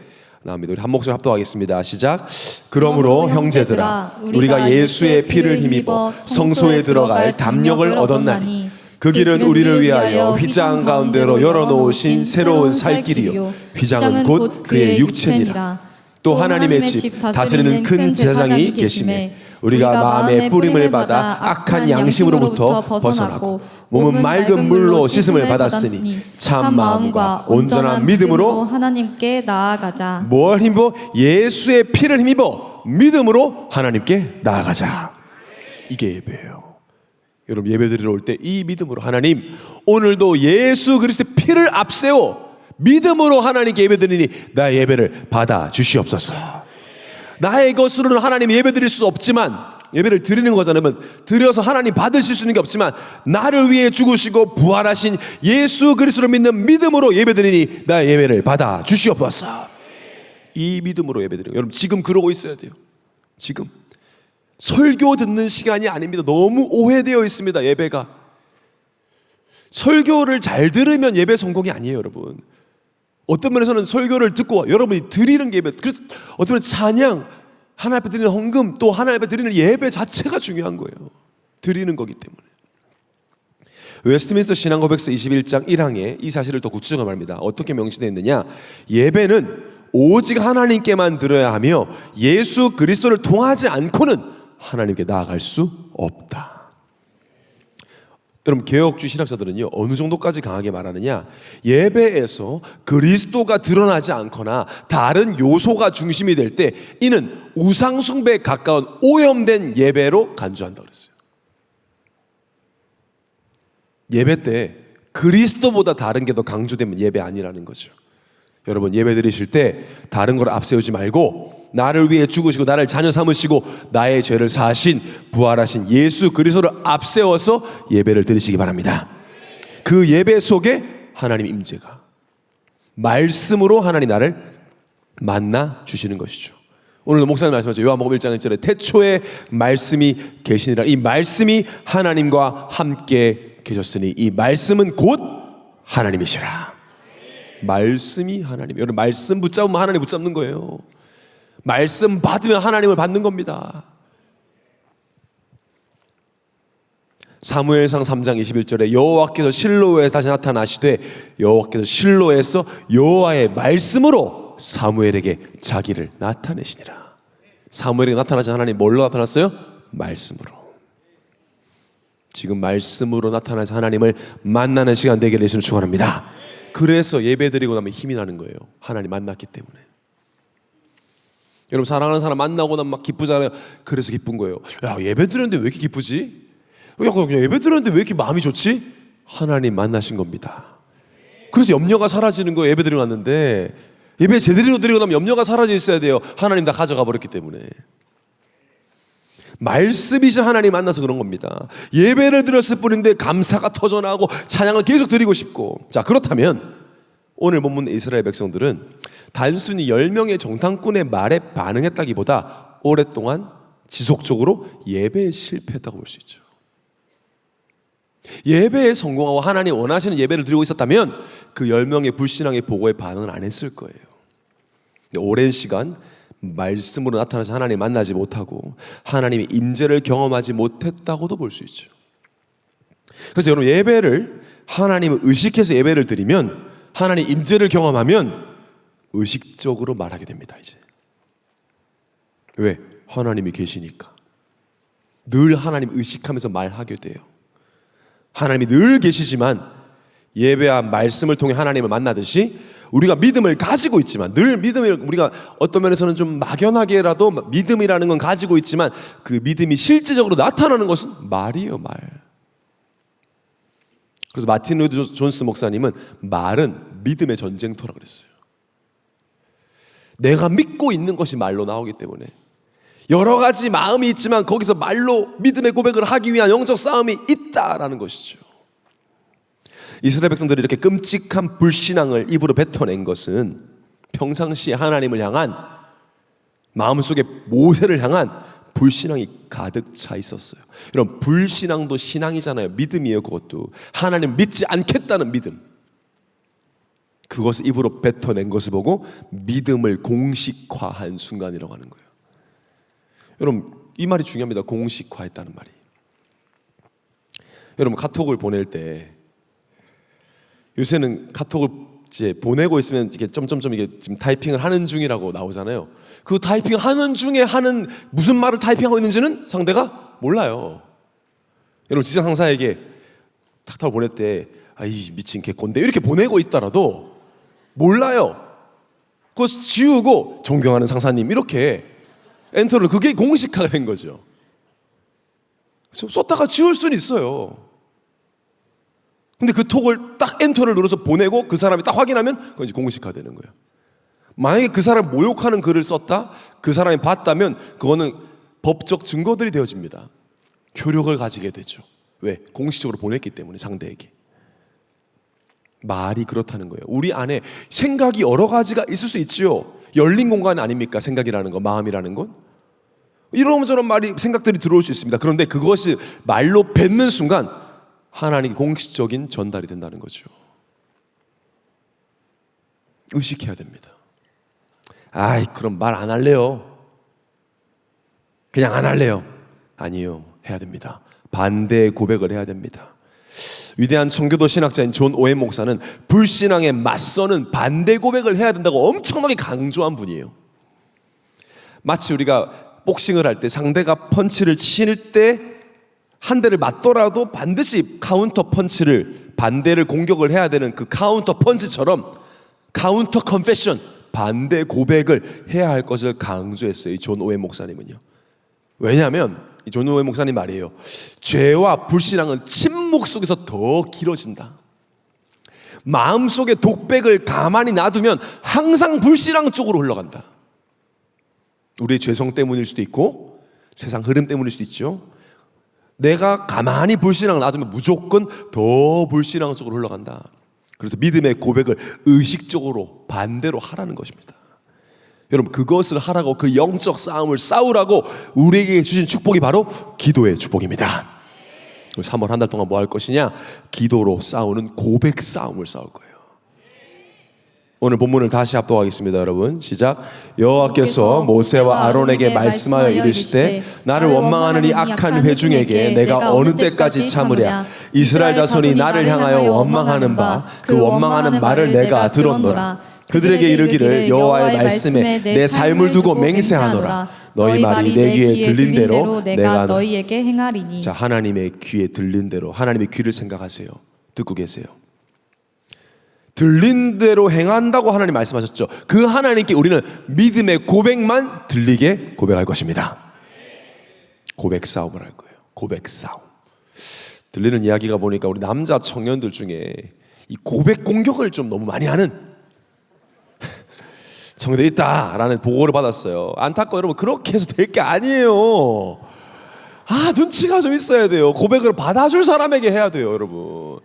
나옵니다. 우리 한 목소리 합독하겠습니다. 시작. 그러므로 형제들아, 우리가 예수의 피를 힘입어 성소에 들어갈 담력을 얻었나니 그 길은 우리를 위하여 휘장 가운데로 열어놓으신 새로운 살 길이요 휘장은 곧 그의 육체니라. 또 하나님의 집 다스리는 큰 제사장이 계심에 우리가 마음의 뿌림을 받아 악한 양심으로부터 벗어나고 몸은 맑은 물로 씻음을 받았으니 참 마음과 온전한 믿음으로 하나님께 나아가자. 뭘 힘입어? 예수의 피를 힘입어 믿음으로 하나님께 나아가자. 이게 예배예요. 여러분, 예배드리러 올 때 이 믿음으로, 하나님 오늘도 예수 그리스도의 피를 앞세워 믿음으로 하나님께 예배드리니 나의 예배를 받아 주시옵소서. 나의 것으로는 하나님 예배드릴 수 없지만, 예배를 드리는 거잖아요. 드려서 하나님 받으실 수 있는 게 없지만 나를 위해 죽으시고 부활하신 예수 그리스도를 믿는 믿음으로 예배드리니 나의 예배를 받아 주시옵소서. 이 믿음으로 예배드리는 거예요. 여러분, 지금 그러고 있어야 돼요. 지금 설교 듣는 시간이 아닙니다. 너무 오해되어 있습니다. 예배가 설교를 잘 들으면 예배 성공이 아니에요. 여러분, 어떤 면에서는 설교를 듣고 여러분이 드리는 게 예배, 그래서 어떤 면에서 찬양, 하나님 앞에 드리는 헌금, 또 하나님 앞에 드리는 예배 자체가 중요한 거예요. 드리는 거기 때문에. 웨스트민스터 신앙고백서 21장 1항에 이 사실을 더 구체적으로 말합니다. 어떻게 명시되어 있느냐? 예배는 오직 하나님께만 드려야 하며 예수 그리스도를 통하지 않고는 하나님께 나아갈 수 없다. 여러분, 개혁주의 신학자들은요, 어느 정도까지 강하게 말하느냐? 예배에서 그리스도가 드러나지 않거나 다른 요소가 중심이 될 때 이는 우상숭배에 가까운 오염된 예배로 간주한다 그랬어요. 예배 때 그리스도보다 다른 게 더 강조되면 예배 아니라는 거죠. 여러분, 예배 드리실 때 다른 걸 앞세우지 말고 나를 위해 죽으시고 나를 자녀 삼으시고 나의 죄를 사하신 부활하신 예수 그리스도를 앞세워서 예배를 드리시기 바랍니다. 그 예배 속에 하나님 임재가, 말씀으로 하나님 나를 만나 주시는 것이죠. 오늘 목사님 말씀하셨죠. 요한복음 1장 1절에 태초에 말씀이 계시니라. 이 말씀이 하나님과 함께 계셨으니 이 말씀은 곧 하나님이시라. 말씀이 하나님. 여러분, 말씀 붙잡으면 하나님 붙잡는 거예요. 말씀 받으면 하나님을 받는 겁니다. 사무엘상 3장 21절에 여호와께서 실로에 다시 나타나시되 여호와께서 실로에서 여호와의 말씀으로 사무엘에게 자기를 나타내시니라. 사무엘에게 나타나신 하나님 뭘로 나타났어요? 말씀으로. 지금 말씀으로 나타나신 하나님을 만나는 시간 되기를 예수님 축원합니다. 그래서 예배드리고 나면 힘이 나는 거예요. 하나님 만났기 때문에. 여러분, 사랑하는 사람 만나고 나면 막 기쁘잖아요. 그래서 기쁜 거예요. 야, 예배 드렸는데 왜 이렇게 기쁘지? 야, 예배 드렸는데 왜 이렇게 마음이 좋지? 하나님 만나신 겁니다. 그래서 염려가 사라지는 거예요. 예배 드리고 났는데 예배 제대로 드리고 나면 염려가 사라져 있어야 돼요. 하나님 다 가져가 버렸기 때문에. 말씀이신 하나님 만나서 그런 겁니다. 예배를 드렸을 뿐인데 감사가 터져나오고 찬양을 계속 드리고 싶고. 자, 그렇다면 오늘 본문 이스라엘 백성들은 단순히 10명의 정탐꾼의 말에 반응했다기보다 오랫동안 지속적으로 예배에 실패했다고 볼 수 있죠. 예배에 성공하고 하나님 원하시는 예배를 드리고 있었다면 그 10명의 불신앙의 보고에 반응을 안 했을 거예요. 오랜 시간 말씀으로 나타나서 하나님 만나지 못하고 하나님의 임재를 경험하지 못했다고도 볼 수 있죠. 그래서 여러분, 예배를 하나님을 의식해서 예배를 드리면, 하나님 임재를 경험하면 의식적으로 말하게 됩니다. 이제 왜? 하나님이 계시니까. 늘 하나님 의식하면서 말하게 돼요. 하나님이 늘 계시지만 예배와 말씀을 통해 하나님을 만나듯이 우리가 믿음을 가지고 있지만, 늘 믿음을 우리가 어떤 면에서는 좀 막연하게라도 믿음이라는 건 가지고 있지만 그 믿음이 실제적으로 나타나는 것은 말이에요. 말. 그래서 마틴 로이드 존스 목사님은 말은 믿음의 전쟁터라 그랬어요. 내가 믿고 있는 것이 말로 나오기 때문에 여러 가지 마음이 있지만 거기서 말로 믿음의 고백을 하기 위한 영적 싸움이 있다라는 것이죠. 이스라엘 백성들이 이렇게 끔찍한 불신앙을 입으로 뱉어낸 것은 평상시에 하나님을 향한 마음속에 모세를 향한 불신앙이 가득 차 있었어요. 여러분, 불신앙도 신앙이잖아요. 믿음이에요. 그것도 하나님 믿지 않겠다는 믿음. 그것을 입으로 뱉어낸 것을 보고 믿음을 공식화한 순간이라고 하는 거예요. 여러분, 이 말이 중요합니다. 공식화했다는 말이. 여러분, 카톡을 보낼 때 요새는 카톡을 이제 보내고 있으면 이게 점점점 이게 지금 타이핑을 하는 중이라고 나오잖아요. 그 타이핑 하는 중에 하는 무슨 말을 타이핑하고 있는지는 상대가 몰라요. 여러분, 직장 상사에게 탁탁 보낼 때 아이 미친 개꼰대 이렇게 보내고 있더라도 몰라요. 그거 지우고 존경하는 상사님 이렇게 엔터를, 그게 공식화가 된 거죠. 썼다가 지울 수는 있어요. 근데 그 톡을 딱 엔터를 눌러서 보내고 그 사람이 딱 확인하면 그건 이제 공식화되는 거예요. 만약에 그 사람 모욕하는 글을 썼다, 그 사람이 봤다면 그거는 법적 증거들이 되어집니다. 효력을 가지게 되죠. 왜? 공식적으로 보냈기 때문에 상대에게. 말이 그렇다는 거예요. 우리 안에 생각이 여러 가지가 있을 수 있죠. 열린 공간 아닙니까? 생각이라는 거, 마음이라는 건. 이런저런 말이, 생각들이 들어올 수 있습니다. 그런데 그것이 말로 뱉는 순간 하나님의 공식적인 전달이 된다는 거죠. 의식해야 됩니다. 아이, 그럼 말 안 할래요. 그냥 안 할래요. 아니요, 해야 됩니다. 반대의 고백을 해야 됩니다. 위대한 청교도 신학자인 존 오웬 목사는 불신앙에 맞서는 반대 고백을 해야 된다고 엄청나게 강조한 분이에요. 마치 우리가 복싱을 할 때 상대가 펀치를 칠 때 한 대를 맞더라도 반드시 카운터 펀치를, 반대를 공격을 해야 되는 그 카운터 펀치처럼 카운터 컨페션, 반대 고백을 해야 할 것을 강조했어요. 이 존 오웬 목사님은요. 왜냐하면 이 존 오웬 목사님 말이에요. 죄와 불신앙은 침묵 속에서 더 길어진다. 마음속에 독백을 가만히 놔두면 항상 불신앙 쪽으로 흘러간다. 우리의 죄성 때문일 수도 있고 세상 흐름 때문일 수도 있죠. 내가 가만히 불신앙을 놔두면 무조건 더 불신앙 쪽으로 흘러간다. 그래서 믿음의 고백을 의식적으로 반대로 하라는 것입니다. 여러분, 그것을 하라고, 그 영적 싸움을 싸우라고 우리에게 주신 축복이 바로 기도의 축복입니다. 3월 한 달 동안 뭐 할 것이냐? 기도로 싸우는 고백 싸움을 싸울 거예요. 오늘 본문을 다시 합독하겠습니다. 여러분, 시작. 여호와께서 모세와 아론에게 말씀하여 이르시되 나를 원망하는 이 악한 회중에게 내가 어느 때까지 참으랴. 이스라엘 자손이 나를 향하여 원망하는 바 그 원망하는 말을 내가 들었노라. 그들에게 이르기를 여호와의 말씀에 내 삶을 두고 맹세하노라. 너희 말이 내 귀에 들린 대로 내가 너희에게 행하리니. 자, 하나님의 귀에 들린 대로, 하나님의 귀를 생각하세요. 듣고 계세요. 들린 대로 행한다고 하나님 말씀하셨죠. 그 하나님께 우리는 믿음의 고백만 들리게 고백할 것입니다. 고백 싸움을 할 거예요. 고백 싸움. 들리는 이야기가 보니까 우리 남자 청년들 중에 이 고백 공격을 좀 너무 많이 하는 청년들이 있다라는 보고를 받았어요. 안타까워 여러분, 그렇게 해서 될 게 아니에요. 눈치가 좀 있어야 돼요. 고백을 받아줄 사람에게 해야 돼요, 여러분.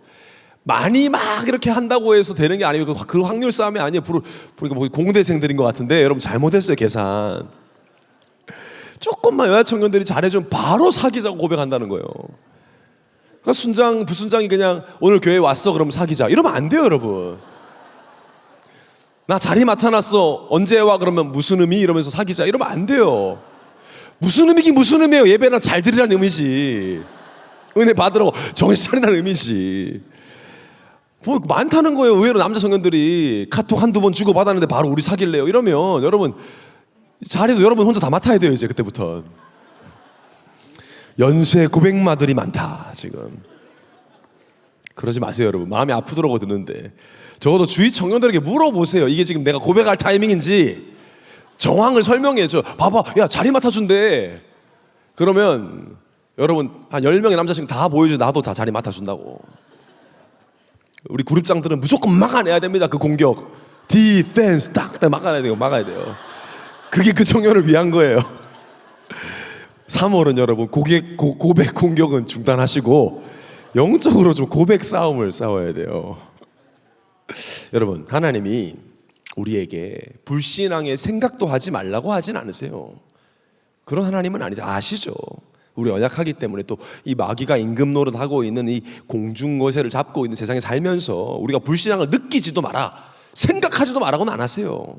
많이 막 이렇게 한다고 해서 되는 게 아니고 그 확률 싸움이 아니에요. 보니까 뭐 공대생들인 것 같은데 여러분 잘못했어요, 계산. 조금만 여자 청년들이 잘해주면 바로 사귀자고 고백한다는 거예요. 그러니까 순장 부순장이 그냥 오늘 교회 왔어 그러면 사귀자 이러면 안 돼요, 여러분. 나 자리 맡아놨어 언제 와 그러면 무슨 의미 이러면서 사귀자 이러면 안 돼요. 무슨 의미긴 무슨 의미예요. 예배나 잘 드리라는 의미지. 은혜 받으라고 정신 차리라는 의미지. 뭐 많다는 거예요. 의외로 남자 청년들이 카톡 한두 번 주고 받았는데 바로 우리 사귈래요 이러면 여러분 자리도 여러분 혼자 다 맡아야 돼요. 이제 그때부터 연쇄 고백마들이 많다 지금. 그러지 마세요, 여러분. 마음이 아프더라고 듣는데. 적어도 주위 청년들에게 물어보세요. 이게 지금 내가 고백할 타이밍인지 정황을 설명해줘. 봐봐, 야 자리 맡아준대. 그러면 여러분 한 10명의 남자친구 다 보여줘. 나도 다 자리 맡아준다고. 우리 그룹장들은 무조건 막아내야 됩니다. 그 공격. 디펜스 딱 막아내야 돼요. 막아야 돼요. 그게 그 청년을 위한 거예요. 3월은 여러분 고백 공격은 중단하시고 영적으로 좀 고백 싸움을 싸워야 돼요. 여러분, 하나님이 우리에게 불신앙의 생각도 하지 말라고 하진 않으세요. 그런 하나님은 아니죠. 아시죠? 우리 연약하기 때문에 또 이 마귀가 임금 노릇하고 있는 이 공중거세를 잡고 있는 세상에 살면서 우리가 불신앙을 느끼지도 마라, 생각하지도 마라고는 안 하세요.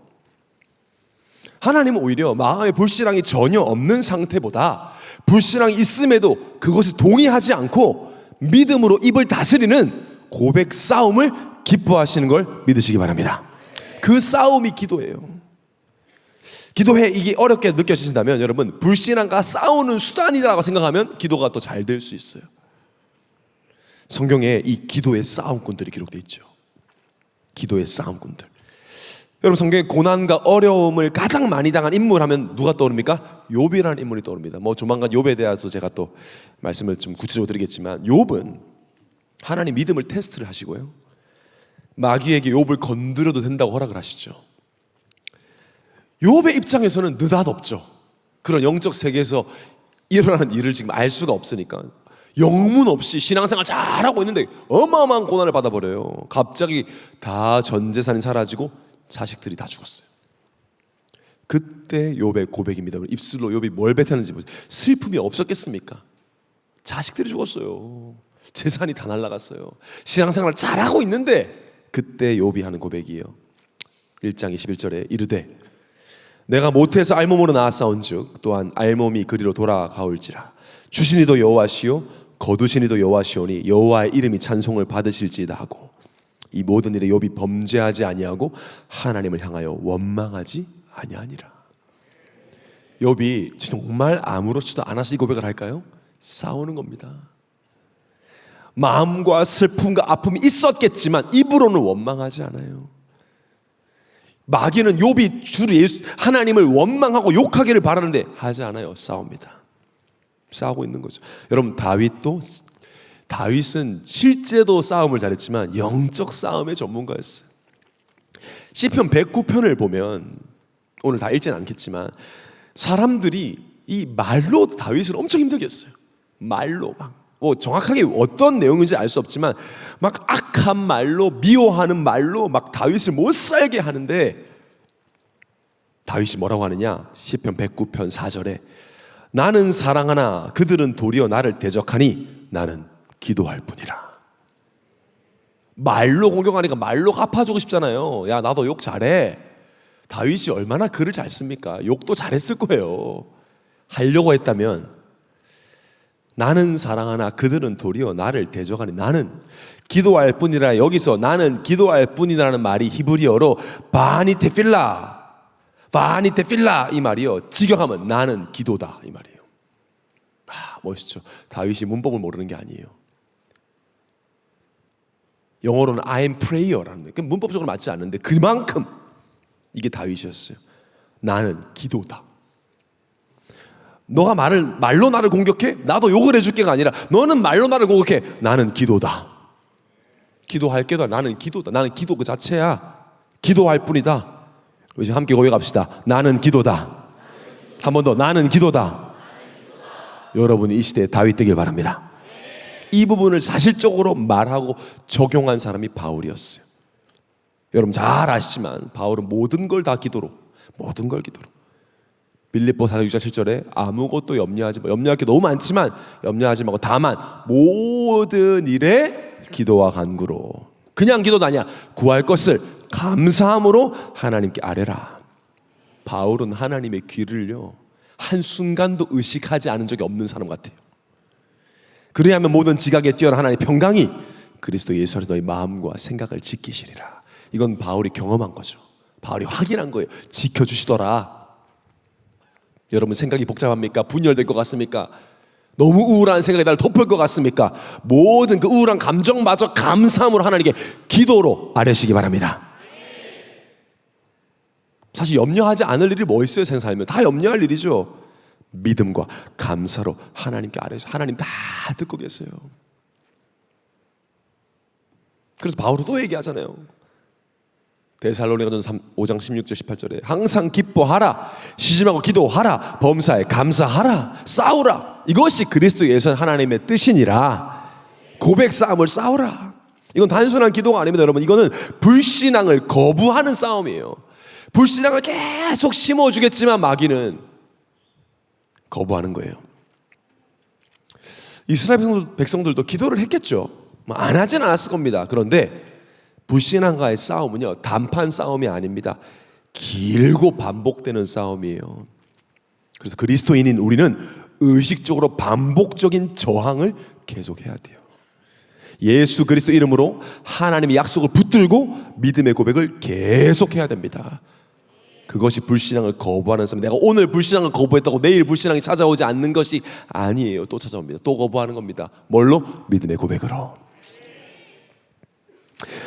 하나님은 오히려 마음에 불신앙이 전혀 없는 상태보다 불신앙이 있음에도 그것을 동의하지 않고 믿음으로 입을 다스리는 고백 싸움을 기뻐하시는 걸 믿으시기 바랍니다. 그 싸움이 기도예요. 기도해 이게 어렵게 느껴지신다면 여러분, 불신앙과 싸우는 수단이라고 생각하면 기도가 또 잘 될 수 있어요. 성경에 이 기도의 싸움꾼들이 기록되어 있죠. 기도의 싸움꾼들. 여러분, 성경에 고난과 어려움을 가장 많이 당한 인물 하면 누가 떠오릅니까? 욥이라는 인물이 떠오릅니다. 뭐 조만간 욥에 대해서 제가 또 말씀을 좀 구체적으로 드리겠지만, 욥은 하나님 믿음을 테스트를 하시고요, 마귀에게 욥을 건드려도 된다고 허락을 하시죠. 욥의 입장에서는 느닷없죠. 그런 영적 세계에서 일어나는 일을 지금 알 수가 없으니까 영문 없이 신앙생활 잘하고 있는데 어마어마한 고난을 받아버려요. 갑자기 다 전 재산이 사라지고 자식들이 다 죽었어요. 그때 욥의 고백입니다. 입술로 욥이 뭘 뱉었는지 보세요. 슬픔이 없었겠습니까? 자식들이 죽었어요. 재산이 다 날아갔어요. 신앙생활을 잘하고 있는데 그때 욥이 하는 고백이에요. 1장 21절에 이르되 내가 모태에서 알몸으로 낳았사온즉 또한 알몸이 그리로 돌아가올지라. 주시니도 여호와시요 거두시니도 여호와시오니 여호와의 이름이 찬송을 받으실지이다 하고 이 모든 일에 욥이 범죄하지 아니하고 하나님을 향하여 원망하지 아니하니라. 욥이 정말 아무렇지도 않아서 이 고백을 할까요? 싸우는 겁니다. 마음과 슬픔과 아픔이 있었겠지만 입으로는 원망하지 않아요. 마귀는 욥이 주를 하나님을 원망하고 욕하기를 바라는데 하지 않아요. 싸웁니다. 싸우고 있는 거죠. 여러분, 다윗은 실제도 싸움을 잘했지만 영적 싸움의 전문가였어요. 시편 109편을 보면 오늘 다 읽지는 않겠지만 사람들이 이 말로 다윗을 엄청 힘들게 했어요. 말로 막 정확하게 어떤 내용인지 알 수 없지만 막 악한 말로, 미워하는 말로 막 다윗을 못 살게 하는데 다윗이 뭐라고 하느냐? 시편 109편 4절에 나는 사랑하나 그들은 도리어 나를 대적하니 나는 기도할 뿐이라. 말로 공격하니까 말로 갚아주고 싶잖아요. 야, 나도 욕 잘해. 다윗이 얼마나 글을 잘 씁니까? 욕도 잘했을 거예요. 하려고 했다면 나는 사랑하나 그들은 도리어 나를 대적하니 나는 기도할 뿐이라. 여기서 나는 기도할 뿐이라는 말이 히브리어로 바니 테필라 이 말이요, 직역하면 나는 기도다 이 말이에요. 멋있죠. 다윗이 문법을 모르는 게 아니에요. 영어로는 I am prayer라는 게 문법적으로 맞지 않는데 그만큼 이게 다윗이었어요. 나는 기도다. 너가 말로 나를 공격해? 나도 욕을 해줄게가 아니라 너는 말로 나를 공격해. 나는 기도다. 기도할 게다. 나는 기도다. 나는 기도 그 자체야. 기도할 뿐이다. 우리 지금 함께 고백합시다. 나는 기도다. 한 번 더. 나는 기도다. 여러분이 이 시대에 다윗 되길 바랍니다. 이 부분을 사실적으로 말하고 적용한 사람이 바울이었어요. 여러분 잘 아시지만 바울은 모든 걸 다 기도로, 모든 걸 기도로. 빌립보 4장 6절 7절에 아무것도 염려하지 마. 염려할 게 너무 많지만 염려하지 말고 다만 모든 일에 기도와 간구로. 그냥 기도도 아니야. 구할 것을 감사함으로 하나님께 아뢰라. 바울은 하나님의 귀를요 한순간도 의식하지 않은 적이 없는 사람 같아요. 그래야 하면 모든 지각에 뛰어난 하나님의 평강이 그리스도 예수 안에서 너희 마음과 생각을 지키시리라. 이건 바울이 경험한 거죠. 바울이 확인한 거예요. 지켜주시더라. 여러분 생각이 복잡합니까? 분열될 것 같습니까? 너무 우울한 생각이 나를 덮을 것 같습니까? 모든 그 우울한 감정마저 감사함으로 하나님께 기도로 아뢰시기 바랍니다. 사실 염려하지 않을 일이 뭐 있어요? 세상 살면 다 염려할 일이죠. 믿음과 감사로 하나님께 아뢰서 하나님 다 듣고 계세요. 그래서 바울이 또 얘기하잖아요. 데살로니가전서 5장 16절 18절에 항상 기뻐하라, 쉬지 말고 기도하라, 범사에 감사하라, 싸우라. 이것이 그리스도 예수는 하나님의 뜻이니라. 고백 싸움을 싸우라. 이건 단순한 기도가 아닙니다, 여러분. 이거는 불신앙을 거부하는 싸움이에요. 불신앙을 계속 심어주겠지만 마귀는 거부하는 거예요. 이스라엘 백성들도 기도를 했겠죠. 안 하진 않았을 겁니다. 그런데 불신앙과의 싸움은요, 단판 싸움이 아닙니다. 길고 반복되는 싸움이에요. 그래서 그리스도인인 우리는 의식적으로 반복적인 저항을 계속해야 돼요. 예수 그리스도 이름으로 하나님의 약속을 붙들고 믿음의 고백을 계속해야 됩니다. 그것이 불신앙을 거부하는 삶. 내가 오늘 불신앙을 거부했다고 내일 불신앙이 찾아오지 않는 것이 아니에요. 또 찾아옵니다. 또 거부하는 겁니다. 뭘로? 믿음의 고백으로.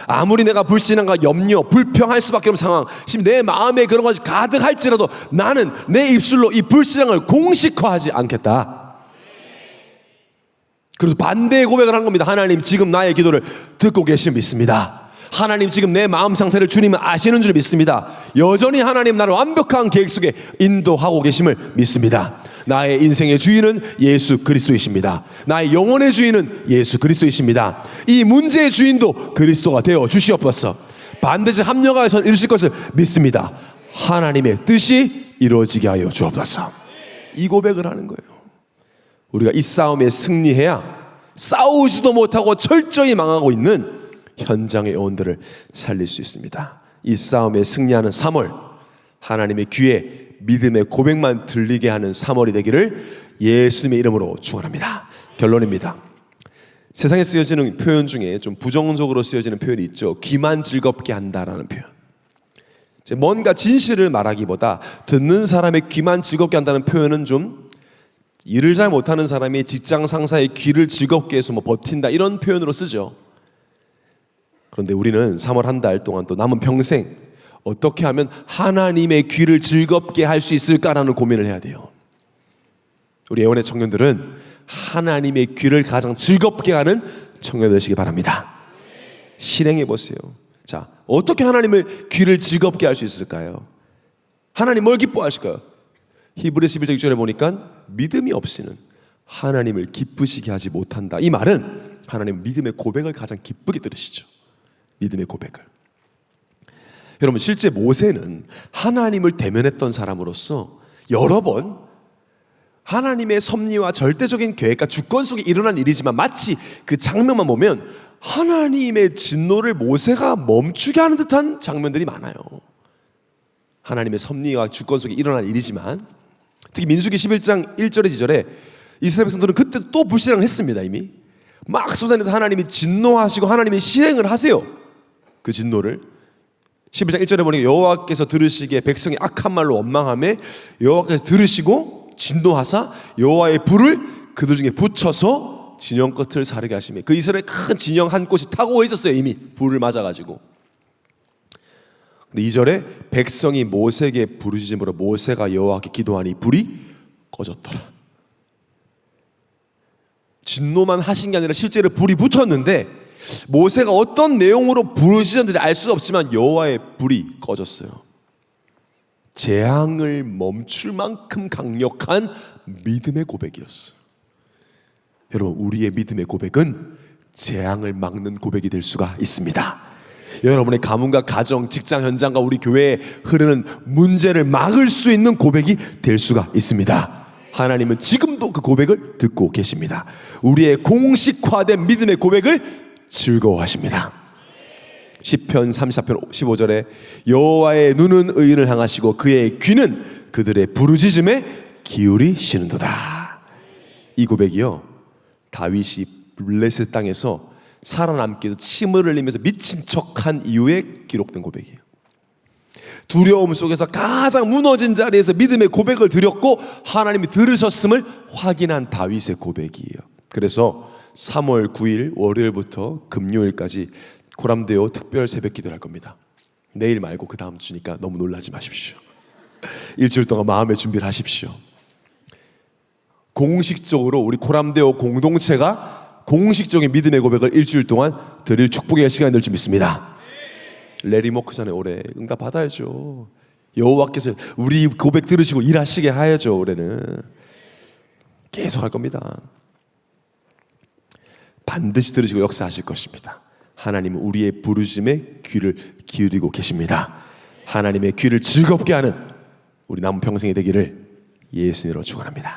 아무리 내가 불신앙과 염려, 불평할 수밖에 없는 상황, 지금 내 마음에 그런 것이 가득할지라도 나는 내 입술로 이 불신앙을 공식화하지 않겠다. 그래서 반대의 고백을 한 겁니다. 하나님, 지금 나의 기도를 듣고 계신 믿습니다. 하나님, 지금 내 마음 상태를 주님은 아시는 줄 믿습니다. 여전히 하나님 나를 완벽한 계획 속에 인도하고 계심을 믿습니다. 나의 인생의 주인은 예수 그리스도이십니다. 나의 영혼의 주인은 예수 그리스도이십니다. 이 문제의 주인도 그리스도가 되어 주시옵소서. 반드시 합력하여서 이루실 것을 믿습니다. 하나님의 뜻이 이루어지게 하여 주옵소서. 이 고백을 하는 거예요. 우리가 이 싸움에 승리해야 싸우지도 못하고 철저히 망하고 있는 현장의 영혼들을 살릴 수 있습니다. 이 싸움에 승리하는 3월, 하나님의 귀에 믿음의 고백만 들리게 하는 3월이 되기를 예수님의 이름으로 축원합니다. 결론입니다. 세상에 쓰여지는 표현 중에 좀 부정적으로 쓰여지는 표현이 있죠. 귀만 즐겁게 한다라는 표현. 뭔가 진실을 말하기보다 듣는 사람의 귀만 즐겁게 한다는 표현은 좀 일을 잘 못하는 사람이 직장 상사의 귀를 즐겁게 해서 버틴다, 이런 표현으로 쓰죠. 그런데 우리는 3월 한 달 동안 또 남은 평생 어떻게 하면 하나님의 귀를 즐겁게 할 수 있을까라는 고민을 해야 돼요. 우리 애원의 청년들은 하나님의 귀를 가장 즐겁게 하는 청년 되시기 바랍니다. 실행해 보세요. 자, 어떻게 하나님의 귀를 즐겁게 할 수 있을까요? 하나님 뭘 기뻐하실까요? 히브리서 11장 6절에 보니까 믿음이 없이는 하나님을 기쁘시게 하지 못한다. 이 말은 하나님 믿음의 고백을 가장 기쁘게 들으시죠. 믿음의 고백을. 여러분, 실제 모세는 하나님을 대면했던 사람으로서 여러 번 하나님의 섭리와 절대적인 계획과 주권 속에 일어난 일이지만 마치 그 장면만 보면 하나님의 진노를 모세가 멈추게 하는 듯한 장면들이 많아요. 하나님의 섭리와 주권 속에 일어난 일이지만 특히 민수기 11장 1절에 2절에 이스라엘 백성들은 그때 또 불신앙을 했습니다. 이미 막 쏟아내서 하나님이 진노하시고 하나님이 실행을 하세요. 그 진노를 11장 1절에 보니까 여호와께서 들으시기에 백성이 악한 말로 원망하며 여호와께서 들으시고 진노하사 여호와의 불을 그들 중에 붙여서 진영 끝을 사르게 하시며, 그 이스라엘 큰 진영 한 곳이 타고 있었어요. 이미 불을 맞아가지고. 근데 2절에 백성이 모세에게 부르짖음으로 모세가 여호와께 기도하니 불이 꺼졌더라. 진노만 하신 게 아니라 실제로 불이 붙었는데 모세가 어떤 내용으로 부르짖었는지 알 수 없지만 여호와의 불이 꺼졌어요. 재앙을 멈출 만큼 강력한 믿음의 고백이었어요. 여러분, 우리의 믿음의 고백은 재앙을 막는 고백이 될 수가 있습니다. 여러분의 가문과 가정, 직장 현장과 우리 교회에 흐르는 문제를 막을 수 있는 고백이 될 수가 있습니다. 하나님은 지금도 그 고백을 듣고 계십니다. 우리의 공식화된 믿음의 고백을 즐거워하십니다. 시편 34편 15절에 여호와의 눈은 의인을 향하시고 그의 귀는 그들의 부르짖음에 기울이시는도다. 이 고백이요, 다윗이 블레셋 땅에서 살아남기 위해서 침을 흘리면서 미친 척한 이후에 기록된 고백이에요. 두려움 속에서 가장 무너진 자리에서 믿음의 고백을 드렸고 하나님이 들으셨음을 확인한 다윗의 고백이에요. 그래서 3월 9일 월요일부터 금요일까지 고람데오 특별 새벽 기도를 할 겁니다. 내일 말고 그 다음 주니까 너무 놀라지 마십시오. 일주일 동안 마음의 준비를 하십시오. 공식적으로 우리 고람데오 공동체가 공식적인 믿음의 고백을 일주일 동안 드릴 축복의 시간이 될 줄 믿습니다. 레리 모크잖아요. 올해 응답 받아야죠. 여호와께서 우리 고백 들으시고 일하시게 하야죠. 올해는 계속 할 겁니다. 반드시 들으시고 역사하실 것입니다. 하나님은 우리의 부르심에 귀를 기울이고 계십니다. 하나님의 귀를 즐겁게 하는 우리 남은 평생이 되기를 예수님으로 축원합니다.